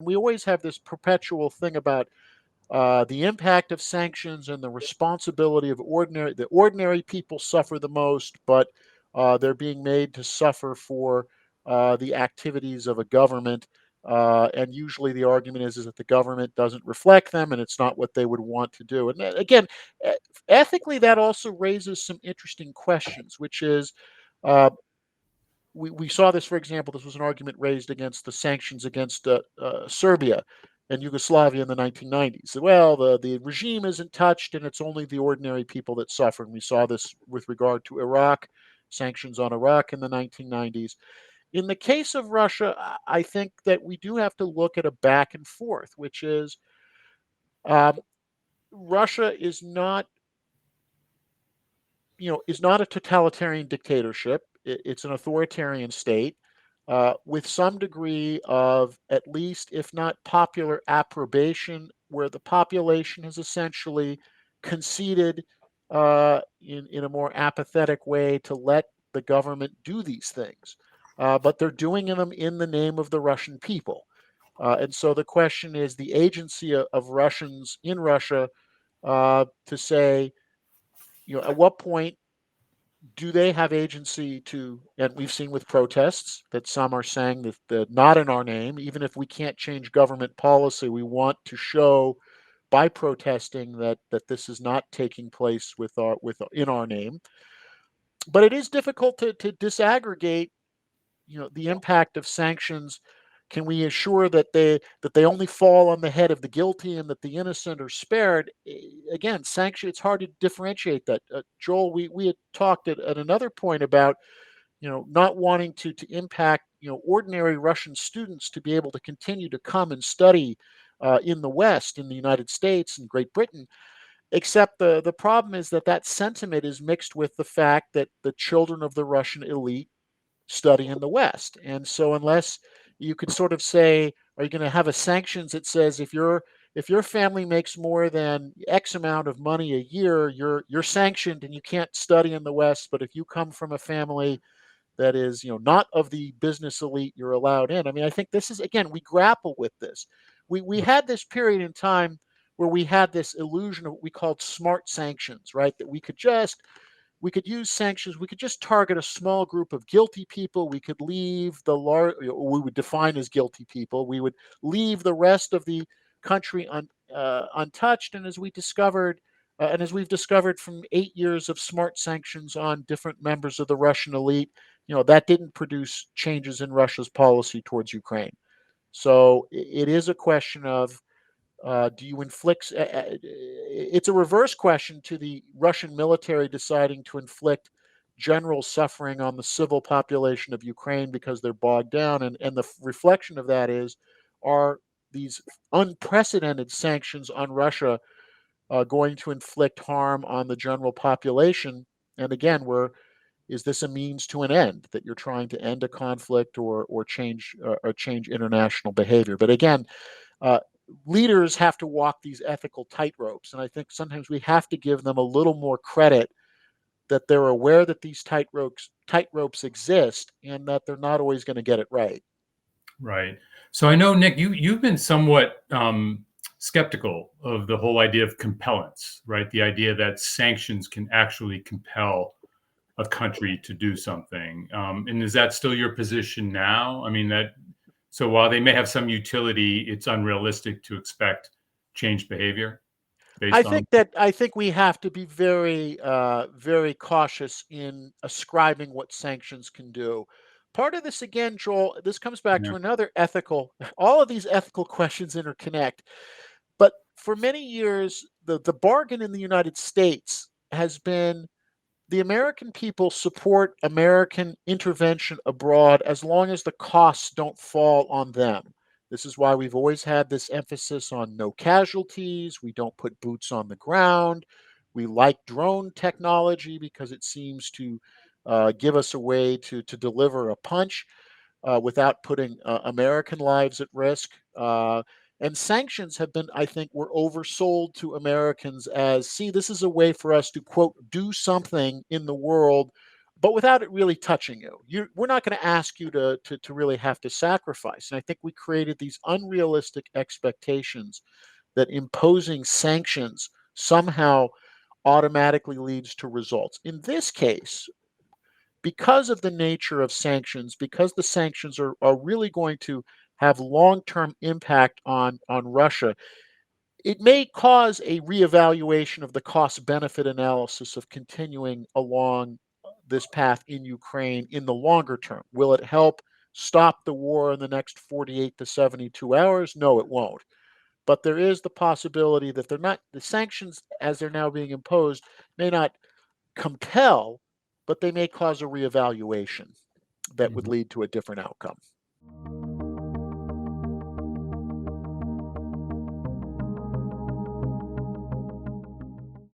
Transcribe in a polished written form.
We always have this perpetual thing about the impact of sanctions and the responsibility of the ordinary people suffer the most, but they're being made to suffer for the activities of a government. And usually the argument is that the government doesn't reflect them and it's not what they would want to do. And again, e- ethically, that also raises some interesting questions, which is uh, we saw this, for example, this was an argument raised against the sanctions against Serbia and Yugoslavia in the 1990s. Well, the regime isn't touched and it's only the ordinary people that suffer. And we saw this with regard to Iraq, sanctions on Iraq in the 1990s. In the case of Russia, I think that we do have to look at a back and forth, which is um, Russia is not a totalitarian dictatorship. It's an authoritarian state with some degree of, at least, if not popular approbation, where the population has essentially conceded in a more apathetic way to let the government do these things. But they're doing them in the name of the Russian people. And so the question is the agency of Russians in Russia to say, at what point do they have agency to, and we've seen with protests that some are saying that not in our name, even if we can't change government policy, we want to show by protesting that this is not taking place with in our name. But it is difficult to disaggregate, the impact of sanctions. Can we assure that they only fall on the head of the guilty and that the innocent are spared? Again, sanction. It's hard to differentiate that. Joel, we had talked at another point about not wanting to impact ordinary Russian students to be able to continue to come and study in the West, in the United States and Great Britain. Except the problem is that sentiment is mixed with the fact that the children of the Russian elite study in the West. And so unless you could sort of say, are you going to have a sanctions that says if your family makes more than X amount of money a year, you're sanctioned and you can't study in the West. But if you come from a family that is not of the business elite, you're allowed in. I mean, I think this is, again, we grapple with this. We had this period in time where we had this illusion of what we called smart sanctions, right? That we could use sanctions. We could just target a small group of guilty people. We could leave we would define as guilty people. We would leave the rest of the country untouched. And as we've discovered from 8 years of smart sanctions on different members of the Russian elite, that didn't produce changes in Russia's policy towards Ukraine. So it is a question of do you inflict? It's a reverse question to the Russian military deciding to inflict general suffering on the civil population of Ukraine because they're bogged down. And the reflection of that are these unprecedented sanctions on Russia going to inflict harm on the general population? And again, is this a means to an end, that you're trying to end a conflict or change international behavior? But again, uh, leaders have to walk these ethical tightropes, and I think sometimes we have to give them a little more credit that they're aware that these tightropes exist, and that they're not always going to get it right. Right. So I know, Nick, you've been somewhat skeptical of the whole idea of compellence, right? The idea that sanctions can actually compel a country to do something. And is that still your position now? I mean, so while they may have some utility, it's unrealistic to expect changed behavior I based on. think that I think we have to be very, very cautious in ascribing what sanctions can do. Part of this, again, Joel, this comes back Yeah. to another ethical. All of these ethical questions interconnect. But for many years, the bargain in the United States has been the American people support American intervention abroad as long as the costs don't fall on them. This is why we've always had this emphasis on no casualties. We don't put boots on the ground. We like drone technology because it seems to give us a way to deliver a punch without putting American lives at risk. And sanctions have been, I think, were oversold to Americans as, see, this is a way for us to, quote, do something in the world but without it really touching you. We're not going to ask you to really have to sacrifice. And I think we created these unrealistic expectations that imposing sanctions somehow automatically leads to results. In this case, because of the nature of sanctions, because the sanctions are really going to have long-term impact on Russia, it may cause a reevaluation of the cost-benefit analysis of continuing along this path in Ukraine in the longer term. Will it help stop the war in the next 48 to 72 hours? No, it won't. But there is the possibility that the sanctions as they're now being imposed may not compel, but they may cause a reevaluation that would Mhm. lead to a different outcome.